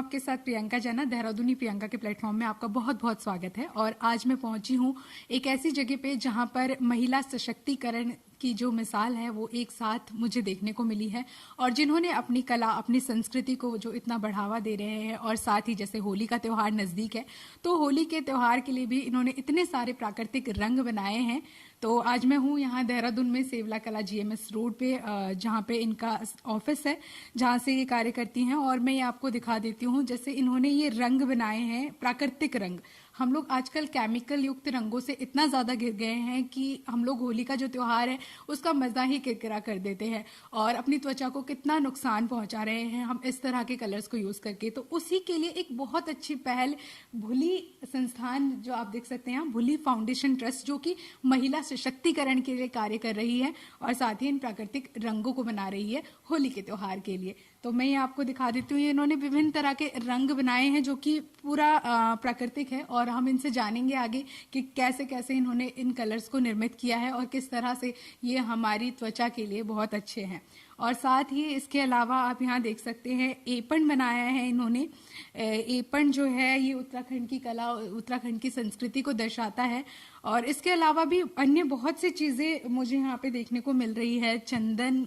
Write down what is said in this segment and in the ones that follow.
आपके साथ प्रियंका जैना, देहरादूनी प्रियंका के प्लेटफॉर्म में आपका बहुत बहुत स्वागत है। और आज मैं पहुंची हूं एक ऐसी जगह पे जहां पर महिला सशक्तिकरण की जो मिसाल है वो एक साथ मुझे देखने को मिली है, और जिन्होंने अपनी कला, अपनी संस्कृति को जो इतना बढ़ावा दे रहे हैं। और साथ ही जैसे होली का त्यौहार नजदीक है, तो होली के त्यौहार के लिए भी इन्होंने इतने सारे प्राकृतिक रंग बनाए हैं। तो आज मैं हूँ यहाँ देहरादून में सेवला कला GMS रोड पे, जहाँ पे इनका ऑफिस है, जहाँ से ये कार्य करती हैं। और मैं ये आपको दिखा देती हूँ, जैसे इन्होंने ये रंग बनाए हैं, प्राकृतिक रंग। हम लोग आजकल केमिकल युक्त रंगों से इतना ज्यादा घिर गए हैं कि हम लोग होली का जो त्योहार है उसका मजा ही किरकिरा कर देते हैं और अपनी त्वचा को कितना नुकसान पहुंचा रहे हैं हम इस तरह के कलर्स को यूज करके। तो उसी के लिए एक बहुत अच्छी पहल भुली संस्थान, जो आप देख सकते हैं, भुली फाउंडेशन ट्रस्ट, जो कि महिला सशक्तिकरण के लिए कार्य कर रही है और साथ ही इन प्राकृतिक रंगों को बना रही है होली के त्योहार के लिए। तो मैं ये आपको दिखा देती हूँ, इन्होंने विभिन्न तरह के रंग बनाए हैं जो कि पूरा प्राकृतिक है। और हम इनसे जानेंगे आगे कि कैसे कैसे इन्होंने इन कलर्स को निर्मित किया है और किस तरह से ये हमारी त्वचा के लिए बहुत अच्छे हैं। और साथ ही इसके अलावा आप यहाँ देख सकते हैं एपन बनाया है इन्होंने। एपन जो है ये उत्तराखंड की कला, उत्तराखंड की संस्कृति को दर्शाता है। और इसके अलावा भी अन्य बहुत सी चीजें मुझे यहाँ पे देखने को मिल रही है। चंदन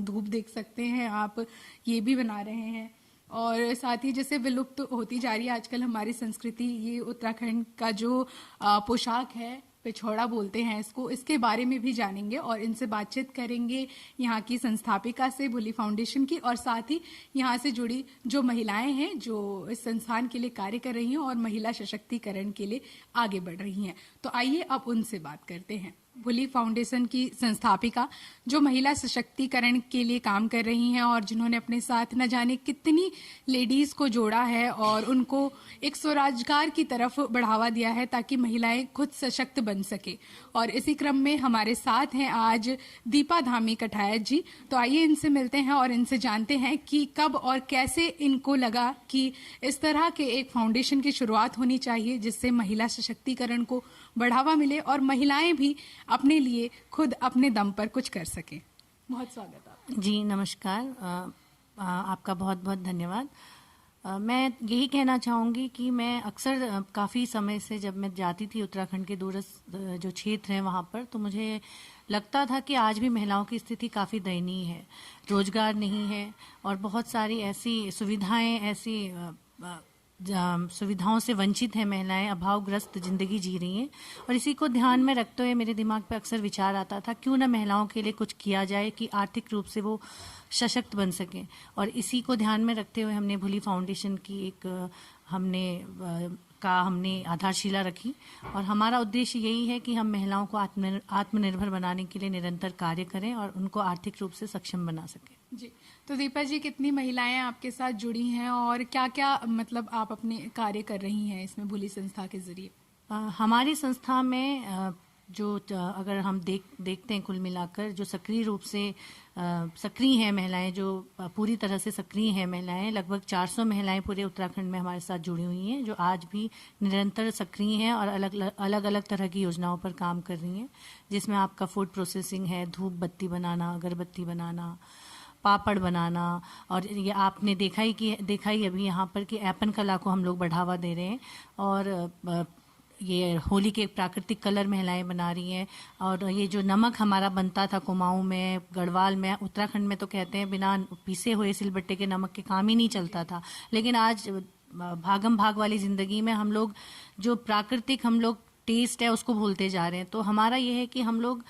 धूप देख सकते हैं आप, ये भी बना रहे हैं। और साथ ही जैसे विलुप्त होती जा रही है आजकल हमारी संस्कृति, ये उत्तराखंड का जो पोशाक है, पिछौड़ा बोलते हैं इसको, इसके बारे में भी जानेंगे और इनसे बातचीत करेंगे यहाँ की संस्थापिका से, भुली फाउंडेशन की, और साथ ही यहाँ से जुड़ी जो महिलाएं हैं जो इस संस्थान के लिए कार्य कर रही हैं और महिला सशक्तिकरण के लिए आगे बढ़ रही हैं। तो आइए अब उनसे बात करते हैं। भुली फाउंडेशन की संस्थापिका, जो महिला सशक्तिकरण के लिए काम कर रही हैं और जिन्होंने अपने साथ न जाने कितनी लेडीज को जोड़ा है और उनको एक स्वरोजगार की तरफ बढ़ावा दिया है ताकि महिलाएं खुद सशक्त बन सके। और इसी क्रम में हमारे साथ हैं आज दीपा धामी कठायत जी। तो आइए इनसे मिलते हैं और इनसे जानते हैं कि कब और कैसे इनको लगा कि इस तरह के एक फाउंडेशन की शुरुआत होनी चाहिए जिससे महिला सशक्तिकरण को बढ़ावा मिले और महिलाएं भी अपने लिए खुद अपने दम पर कुछ कर सकें। बहुत स्वागत आपका। जी नमस्कार, आपका बहुत बहुत धन्यवाद। मैं यही कहना चाहूँगी कि मैं अक्सर काफ़ी समय से जब मैं जाती थी उत्तराखंड के दूरस्थ जो क्षेत्र हैं वहाँ पर, तो मुझे लगता था कि आज भी महिलाओं की स्थिति काफ़ी दयनीय है। रोजगार नहीं है और बहुत सारी ऐसी सुविधाएं, ऐसी सुविधाओं से वंचित है महिलाएं, अभावग्रस्त जिंदगी जी रही हैं। और इसी को ध्यान में रखते हुए मेरे दिमाग पे अक्सर विचार आता था, क्यों ना महिलाओं के लिए कुछ किया जाए कि आर्थिक रूप से वो सशक्त बन सकें। और इसी को ध्यान में रखते हुए हमने भुली फाउंडेशन की हमने आधारशिला रखी। और हमारा उद्देश्य यही है कि हम महिलाओं को आत्मनिर्भर बनाने के लिए निरंतर कार्य करें और उनको आर्थिक रूप से सक्षम बना सकें। जी, तो दीपा जी, कितनी महिलाएं आपके साथ जुड़ी हैं और क्या क्या मतलब आप अपने कार्य कर रही हैं इसमें भुली संस्था के जरिए? हमारी संस्था में जो अगर हम देखते हैं कुल मिलाकर जो सक्रिय रूप से सक्रिय हैं महिलाएं, जो पूरी तरह से सक्रिय हैं महिलाएं, लगभग 400 महिलाएं पूरे उत्तराखंड में हमारे साथ जुड़ी हुई हैं, जो आज भी निरंतर सक्रिय हैं और अलग अलग तरह की योजनाओं पर काम कर रही हैं, जिसमें आपका फूड प्रोसेसिंग है, धूप बत्ती बनाना, अगरबत्ती बनाना, पापड़ बनाना। और ये आपने देखा ही अभी यहाँ पर कि ऐपन कला को हम लोग बढ़ावा दे रहे हैं और ये होली के प्राकृतिक कलर महिलाएं बना रही हैं। और ये जो नमक हमारा बनता था कुमाऊं में, गढ़वाल में, उत्तराखंड में तो कहते हैं बिना पीसे हुए सिलबट्टे के नमक के काम ही नहीं चलता था। लेकिन आज भागम भाग वाली जिंदगी में हम लोग जो प्राकृतिक टेस्ट है उसको भूलते जा रहे हैं। तो हमारा ये है कि हम लोग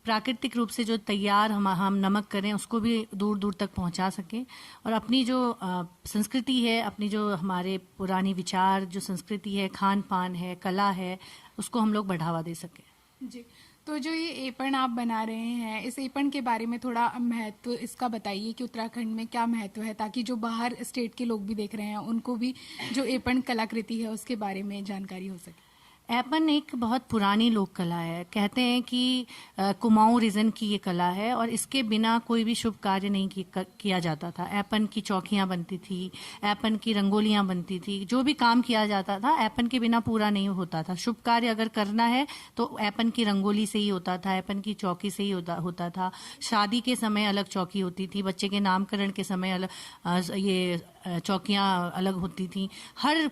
प्राकृतिक रूप से जो तैयार हम नमक करें उसको भी दूर दूर तक पहुंचा सकें और अपनी जो संस्कृति है, अपनी जो हमारे पुरानी विचार, जो संस्कृति है, खान पान है, कला है, उसको हम लोग बढ़ावा दे सकें। जी, तो जो ये एपन आप बना रहे हैं, इस एपन के बारे में थोड़ा महत्व इसका बताइए कि उत्तराखंड में क्या महत्व है, ताकि जो बाहर स्टेट के लोग भी देख रहे हैं उनको भी जो एपन कलाकृति है उसके बारे में जानकारी हो सके। ऐपन एक बहुत पुरानी लोक कला है। कहते हैं कि कुमाऊं रीजन की ये कला है और इसके बिना कोई भी शुभ कार्य नहीं किया जाता था। ऐपन की चौकियां बनती थी, ऐपन की रंगोलियां बनती थी, जो भी काम किया जाता था ऐपन के बिना पूरा नहीं होता था। शुभ कार्य अगर करना है तो ऐपन की रंगोली से ही होता था, ऐपन की चौकी से ही होता था। शादी के समय अलग चौकी होती थी, बच्चे के नामकरण के समय अलग ये चौकियां अलग होती थी। हर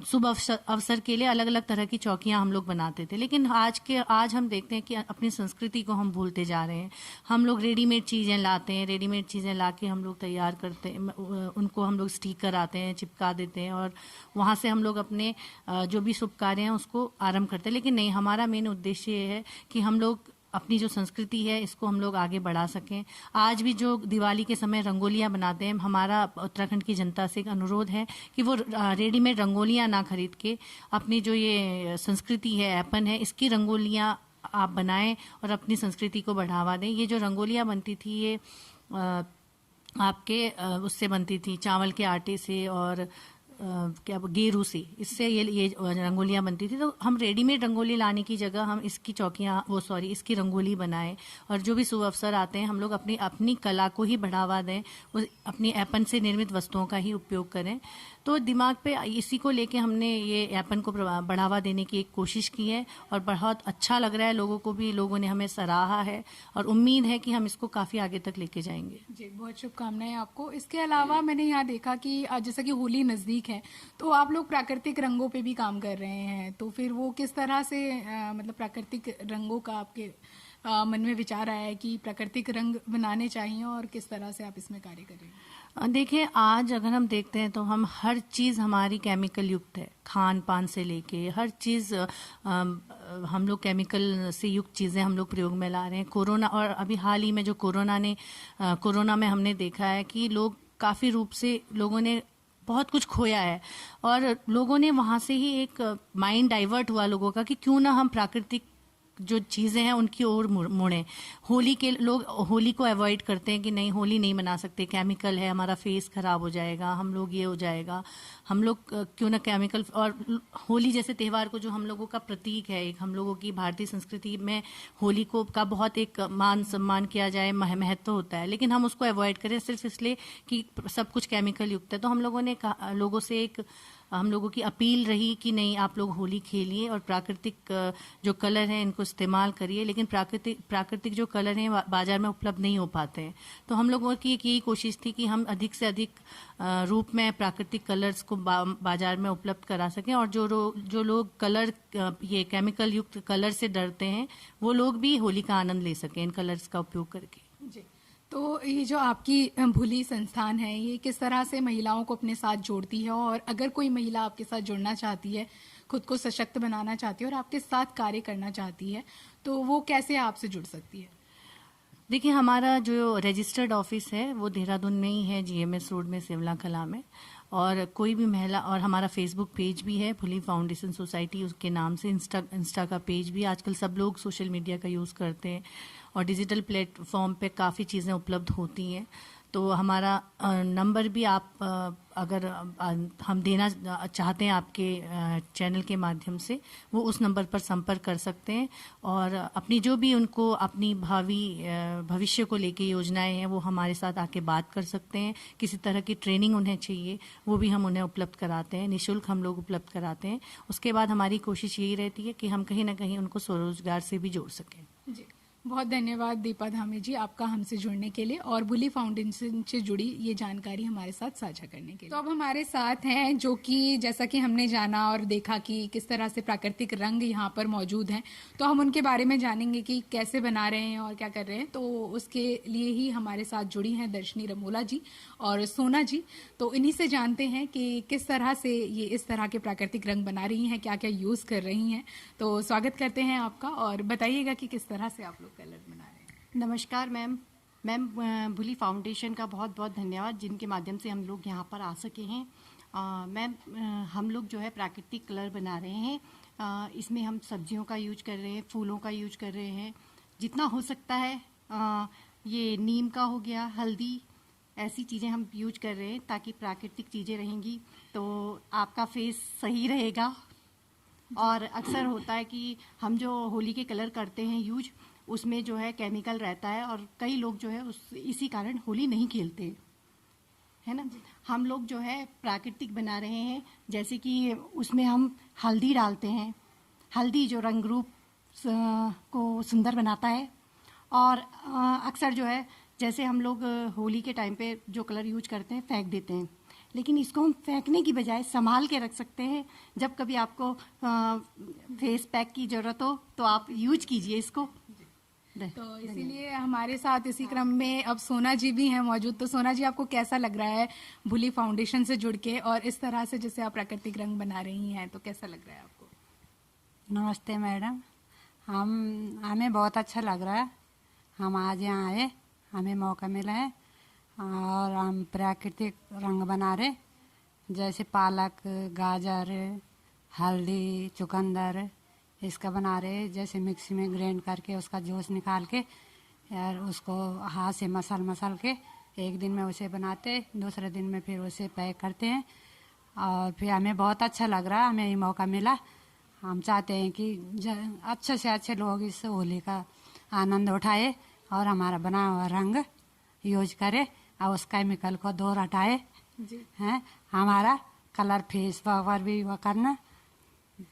शुभ अवसर के लिए अलग अलग तरह की चौकियां हम लोग बनाते थे। लेकिन आज हम देखते हैं कि अपनी संस्कृति को हम भूलते जा रहे हैं। हम लोग रेडीमेड चीजें लाते हैं, रेडीमेड चीजें लाके हम लोग तैयार करते हैं, उनको हम लोग स्टिकर आते हैं चिपका देते हैं और वहां से हम लोग अपने जो भी शुभ कार्य हैं उसको आरंभ करते हैं। लेकिन नहीं, हमारा मेन उद्देश्य ये है कि हम लोग अपनी जो संस्कृति है इसको हम लोग आगे बढ़ा सकें। आज भी जो दिवाली के समय रंगोलियां बनाते हैं, हमारा उत्तराखंड की जनता से एक अनुरोध है कि वो रेडीमेड रंगोलियां ना खरीद के अपनी जो ये संस्कृति है, ऐपन है, इसकी रंगोलियां आप बनाएं और अपनी संस्कृति को बढ़ावा दें। ये जो रंगोलियां बनती थी ये आपके उससे बनती थी, चावल के आटे से और क्या गेरू से, इससे ये रंगोलियां बनती थी। तो हम रेडीमेड रंगोली लाने की जगह हम इसकी इसकी रंगोली बनाएं और जो भी शुभ अवसर आते हैं हम लोग अपनी कला को ही बढ़ावा दें, अपनी ऐपन से निर्मित वस्तुओं का ही उपयोग करें। तो दिमाग पे इसी को लेके हमने ये ऐपन को बढ़ावा देने की एक कोशिश की है और बहुत अच्छा लग रहा है लोगों को भी। लोगों ने हमें सराहा है और उम्मीद है कि हम इसको काफी आगे तक लेके जाएंगे। जी, बहुत शुभकामनाएं आपको। इसके अलावा मैंने यहाँ देखा कि जैसा कि होली नजदीक है तो आप लोग प्राकृतिक रंगों पे भी काम कर रहे हैं, तो फिर वो किस तरह से मतलब प्राकृतिक रंगों का आपके मन में विचार आया है कि प्राकृतिक रंग बनाने चाहिए और किस तरह से आप इसमें कार्य करेंगे? देखिए, आज अगर हम देखते हैं तो हम हर चीज हमारी केमिकल युक्त है। खान पान से लेके हर चीज हम लोग केमिकल से युक्त चीजें हम लोग प्रयोग में ला रहे हैं। कोरोना और अभी हाल ही में जो कोरोना में हमने देखा है कि लोग काफी रूप से लोगों ने बहुत कुछ खोया है और लोगों ने वहां से ही एक माइंड डाइवर्ट हुआ लोगों का कि क्यों ना हम प्राकृतिक जो चीजें हैं उनकी ओर मुड़े। लोग होली को अवॉइड करते हैं कि नहीं, होली नहीं मना सकते, केमिकल है, हमारा फेस खराब हो जाएगा, हम लोग ये हो जाएगा, हम लोग क्यों ना केमिकल। और होली जैसे त्योहार को जो हम लोगों का प्रतीक है, एक हम लोगों की भारतीय संस्कृति में होली को का बहुत एक मान सम्मान किया जाए, महत्व होता है, लेकिन हम उसको अवॉइड करें सिर्फ इसलिए कि सब कुछ केमिकल युक्त है। तो हम लोगों ने लोगों से हम लोगों की अपील रही कि नहीं, आप लोग होली खेलिए और प्राकृतिक जो कलर हैं इनको इस्तेमाल करिए। लेकिन प्राकृतिक जो कलर हैं बाजार में उपलब्ध नहीं हो पाते हैं, तो हम लोगों की एक यही कोशिश थी कि हम अधिक से अधिक रूप में प्राकृतिक कलर्स को बाजार में उपलब्ध करा सकें और जो लोग कलर ये केमिकल युक्त कलर से डरते हैं वो लोग भी होली का आनंद ले सकें इन कलर्स का उपयोग करके। जी, तो ये जो आपकी भूली संस्थान है ये किस तरह से महिलाओं को अपने साथ जोड़ती है, और अगर कोई महिला आपके साथ जुड़ना चाहती है, खुद को सशक्त बनाना चाहती है और आपके साथ कार्य करना चाहती है, तो वो कैसे आपसे जुड़ सकती है? देखिए, हमारा जो रजिस्टर्ड ऑफिस है वो देहरादून में ही है, GMS रोड में, सिवला कला में। और कोई भी महिला, और हमारा फेसबुक पेज भी है भुली फाउंडेशन सोसाइटी उसके नाम से, इंस्टा का पेज भी। आजकल सब लोग सोशल मीडिया का यूज़ करते हैं और डिजिटल प्लेटफॉर्म पे काफ़ी चीज़ें उपलब्ध होती हैं। तो हमारा नंबर भी आप अगर हम देना चाहते हैं आपके चैनल के माध्यम से, वो उस नंबर पर संपर्क कर सकते हैं और अपनी जो भी उनको अपनी भविष्य को लेके योजनाएं हैं वो हमारे साथ आके बात कर सकते हैं। किसी तरह की ट्रेनिंग उन्हें चाहिए वो भी हम उन्हें उपलब्ध कराते हैं, निःशुल्क हम लोग उपलब्ध कराते हैं। उसके बाद हमारी कोशिश यही रहती है कि हम कहीं ना कहीं उनको स्वरोजगार से भी जोड़ सकें। जी, बहुत धन्यवाद दीपा धामी जी आपका हमसे जुड़ने के लिए और भुली फाउंडेशन से जुड़ी ये जानकारी हमारे साथ साझा करने के लिए। तो अब हमारे साथ हैं जो कि जैसा कि हमने जाना और देखा कि किस तरह से प्राकृतिक रंग यहाँ पर मौजूद हैं, तो हम उनके बारे में जानेंगे कि कैसे बना रहे हैं और क्या कर रहे हैं। तो उसके लिए ही हमारे साथ जुड़ी हैं दर्शनी रमोला जी और सोना जी। तो इन्हीं से जानते हैं कि किस तरह से ये इस तरह के प्राकृतिक रंग बना रही हैं, क्या क्या यूज कर रही हैं। तो स्वागत करते हैं आपका और बताइएगा कि किस तरह से आप लोग कलर बना रहे हैं। नमस्कार मैम। भुली फाउंडेशन का बहुत बहुत धन्यवाद जिनके माध्यम से हम लोग यहाँ पर आ सके हैं। मैम, हम लोग जो है प्राकृतिक कलर बना रहे हैं। इसमें हम सब्जियों का यूज कर रहे हैं, फूलों का यूज कर रहे हैं, जितना हो सकता है। ये नीम का हो गया, हल्दी, ऐसी चीज़ें हम यूज कर रहे हैं ताकि प्राकृतिक चीज़ें रहेंगी तो आपका फेस सही रहेगा। और अक्सर होता है कि हम जो होली के कलर करते हैं यूज, उसमें जो है केमिकल रहता है और कई लोग जो है इसी कारण होली नहीं खेलते, है ना। हम लोग जो है प्राकृतिक बना रहे हैं, जैसे कि उसमें हम हल्दी डालते हैं। हल्दी जो रंग रूप को सुंदर बनाता है। और अक्सर जो है जैसे हम लोग होली के टाइम पे जो कलर यूज करते हैं फेंक देते हैं, लेकिन इसको हम फेंकने की बजाय संभाल के रख सकते हैं। जब कभी आपको फेस पैक की ज़रूरत हो तो आप यूज कीजिए इसको। तो इसीलिए हमारे साथ इसी क्रम में अब सोना जी भी हैं मौजूद। तो सोना जी, आपको कैसा लग रहा है भुली फाउंडेशन से जुड़ के और इस तरह से जैसे आप प्राकृतिक रंग बना रही हैं, तो कैसा लग रहा है आपको? नमस्ते मैडम, हमें बहुत अच्छा लग रहा है। हम आज यहाँ आए, हमें मौका मिला है और हम प्राकृतिक रंग बना रहे, जैसे पालक, गाजर, हल्दी, चुकंदर, इसका बना रहे। जैसे मिक्सी में ग्राइंड करके उसका जूस निकाल के और उसको हाथ से मसल के एक दिन में उसे बनाते, दूसरे दिन में फिर उसे पैक करते हैं और फिर हमें बहुत अच्छा लग रहा है। हमें ये मौका मिला। हम चाहते हैं कि अच्छे से अच्छे लोग इस होली का आनंद उठाए और हमारा बना हुआ रंग यूज करे और उस केमिकल को दूर हटाए। हैं हमारा कलर फेस पर भी वो करना,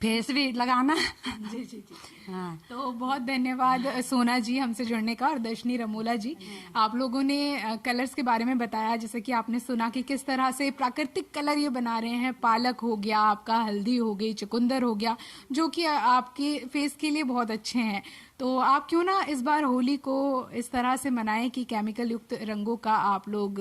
फेस भी लगाना। जी जी जी। हाँ, तो बहुत धन्यवाद सोना जी हमसे जुड़ने का, और दर्शनी रमोला जी, आप लोगों ने कलर्स के बारे में बताया। जैसे कि आपने सुना कि किस तरह से प्राकृतिक कलर ये बना रहे हैं। पालक हो गया आपका, हल्दी हो गई, चुकंदर हो गया, जो कि आपके फेस के लिए बहुत अच्छे हैं। तो आप क्यों ना इस बार होली को इस तरह से मनाएं कि केमिकल युक्त रंगों का आप लोग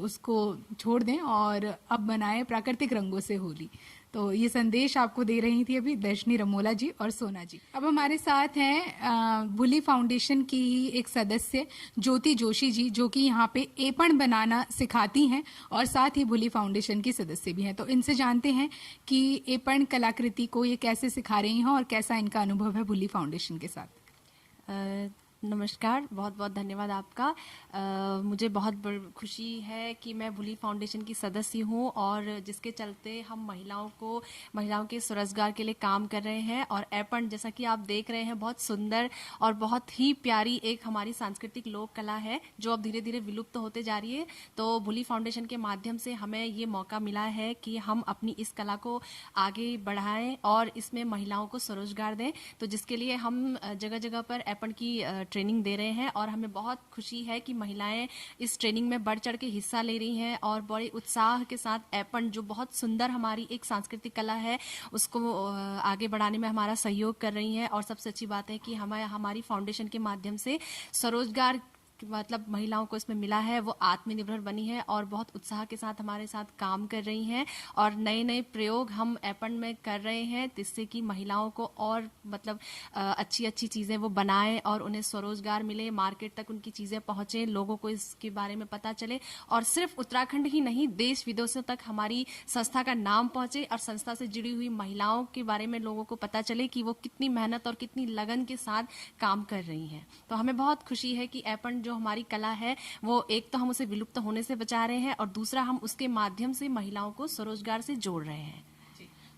उसको छोड़ दें और अब बनाएं प्राकृतिक रंगों से होली। तो ये संदेश आपको दे रही थी अभी दर्शनी रमोला जी और सोना जी। अब हमारे साथ हैं भुली फाउंडेशन की ही एक सदस्य ज्योति जोशी जी, जो कि यहाँ पे एपण बनाना सिखाती हैं और साथ ही भुली फाउंडेशन की सदस्य भी हैं। तो इनसे जानते हैं कि एपण कलाकृति को ये कैसे सिखा रही हैं और कैसा इनका अनुभव है भुली फाउंडेशन के साथ। नमस्कार, बहुत बहुत धन्यवाद आपका। मुझे बहुत खुशी है कि मैं भुली फाउंडेशन की सदस्य हूं और जिसके चलते हम महिलाओं के स्वरोजगार के लिए काम कर रहे हैं। और एपण, जैसा कि आप देख रहे हैं, बहुत सुंदर और बहुत ही प्यारी एक हमारी सांस्कृतिक लोक कला है जो अब धीरे धीरे विलुप्त होते जा रही है। तो भुली फाउंडेशन के माध्यम से हमें ये मौका मिला है कि हम अपनी इस कला को आगे बढ़ाएं और इसमें महिलाओं को स्वरोजगार दें। तो जिसके लिए हम जगह जगह पर एपण की ट्रेनिंग दे रहे हैं और हमें बहुत खुशी है कि महिलाएं इस ट्रेनिंग में बढ़ चढ़ के हिस्सा ले रही हैं और बड़े उत्साह के साथ एपण, जो बहुत सुंदर हमारी एक सांस्कृतिक कला है, उसको आगे बढ़ाने में हमारा सहयोग कर रही हैं। और सबसे अच्छी बात है कि हमारी फाउंडेशन के माध्यम से स्वरोजगार मतलब महिलाओं को इसमें मिला है, वो आत्मनिर्भर बनी है और बहुत उत्साह के साथ हमारे साथ काम कर रही हैं। और नए नए प्रयोग हम एपण में कर रहे हैं जिससे कि महिलाओं को और मतलब अच्छी अच्छी चीज़ें वो बनाएं और उन्हें स्वरोजगार मिले, मार्केट तक उनकी चीज़ें पहुंचे, लोगों को इसके बारे में पता चले और सिर्फ उत्तराखंड ही नहीं, देश विदेशों तक हमारी संस्था का नाम पहुंचे और संस्था से जुड़ी हुई महिलाओं के बारे में लोगों को पता चले कि वो कितनी मेहनत और कितनी लगन के साथ काम कर रही हैं। तो हमें बहुत खुशी है कि एपण जो हमारी कला है वो एक तो हम उसे विलुप्त होने से बचा रहे हैं और दूसरा हम उसके माध्यम से महिलाओं को स्वरोजगार से जोड़ रहे हैं।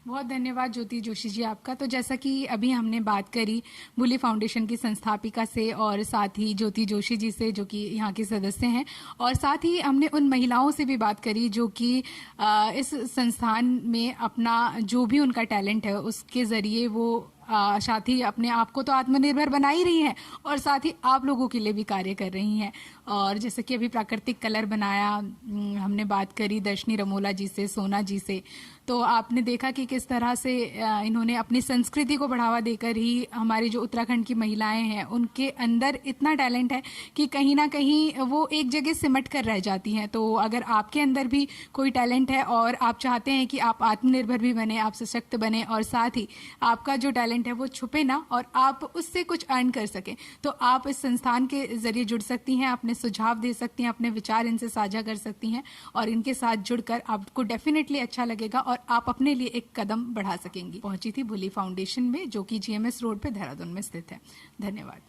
बहुत धन्यवाद ज्योति जोशी जी आपका। तो जैसा कि अभी हमने बात करी भुली फाउंडेशन की संस्थापिका से और साथ ही ज्योति जोशी जी से, जो कि यहाँ के सदस्य हैं, और साथ ही हमने उन महिलाओं से भी बात करी जो कि इस संस्थान में अपना जो भी उनका टैलेंट है उसके जरिए वो साथ ही अपने आप को तो आत्मनिर्भर बना ही रही हैं और साथ ही आप लोगों के लिए भी कार्य कर रही हैं। और जैसे कि अभी प्राकृतिक कलर बनाया, हमने बात करी दर्शनी रमोला जी से, सोना जी से, तो आपने देखा कि किस तरह से इन्होंने अपनी संस्कृति को बढ़ावा देकर ही हमारी जो उत्तराखंड की महिलाएं हैं उनके अंदर इतना टैलेंट है कि कहीं ना कहीं वो एक जगह सिमट कर रह जाती हैं। तो अगर आपके अंदर भी कोई टैलेंट है और आप चाहते हैं कि आप आत्मनिर्भर भी बने, आप सशक्त बने और साथ ही आपका जो टैलेंट है वो छुपे ना और आप उससे कुछ अर्न कर सकें, तो आप इस संस्थान के जरिए जुड़ सकती हैं, अपने सुझाव दे सकती हैं, अपने विचार इनसे साझा कर सकती हैं और इनके साथ जुड़कर आपको डेफिनेटली अच्छा लगेगा और आप अपने लिए एक कदम बढ़ा सकेंगी। पहुंची थी भुली फाउंडेशन में, जो कि GMS रोड पे देहरादून में स्थित है। धन्यवाद।